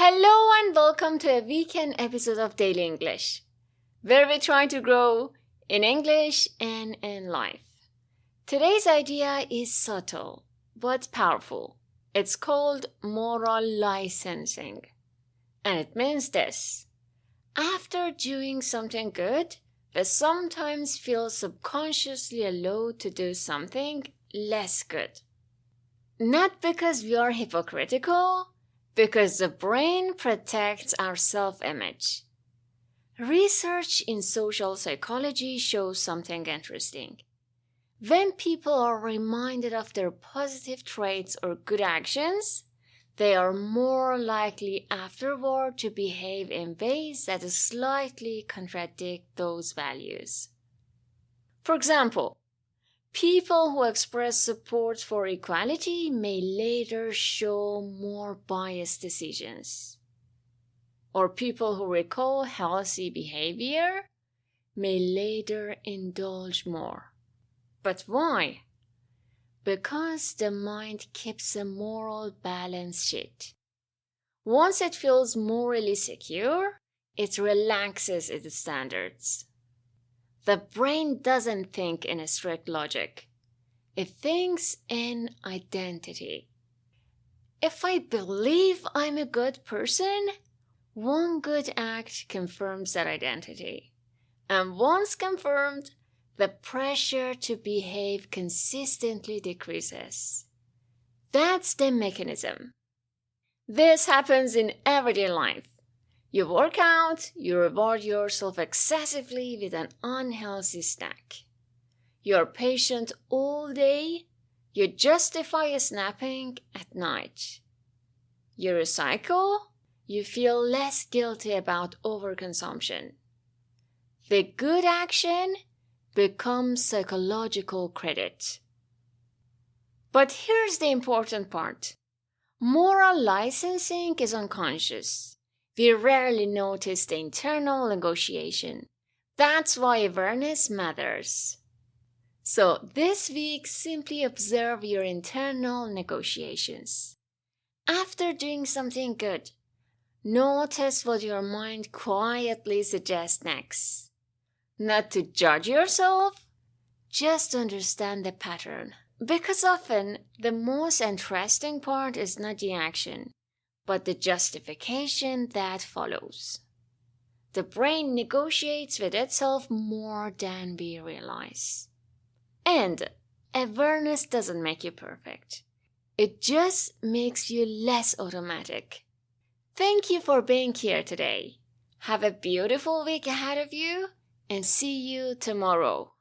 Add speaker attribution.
Speaker 1: Hello and welcome to a weekend episode of Daily English, where we try to grow in English and in life. Today's idea is subtle but powerful. It's called moral licensing. And it means this: after doing something good, we sometimes feel subconsciously allowed to do something less good. Not because we are hypocritical, because the brain protects our self-image. Research in social psychology shows something interesting. When people are reminded of their positive traits or good actions, they are more likely afterward to behave in ways that slightly contradict those values. For example, people who express support for equality may later show more biased decisions. Or people who recall healthy behavior may later indulge more. But why? Because the mind keeps a moral balance sheet. Once it feels morally secure, it relaxes its standards. The brain doesn't think in a strict logic. It thinks in identity. If I believe I'm a good person, one good act confirms that identity. And once confirmed, the pressure to behave consistently decreases. That's the mechanism. This happens in everyday life. You work out, you reward yourself excessively with an unhealthy snack. You're patient all day, you justify snapping at night. You recycle, you feel less guilty about overconsumption. The good action becomes psychological credit. But here's the important part. Moral licensing is unconscious. We rarely notice the internal negotiation. That's why awareness matters. So this week, simply observe your internal negotiations. After doing something good, notice what your mind quietly suggests next. Not to judge yourself, just understand the pattern. Because often, the most interesting part is not the action, but the justification that follows. The brain negotiates with itself more than we realize. And awareness doesn't make you perfect. It just makes you less automatic. Thank you for being here today. Have a beautiful week ahead of you and see you tomorrow.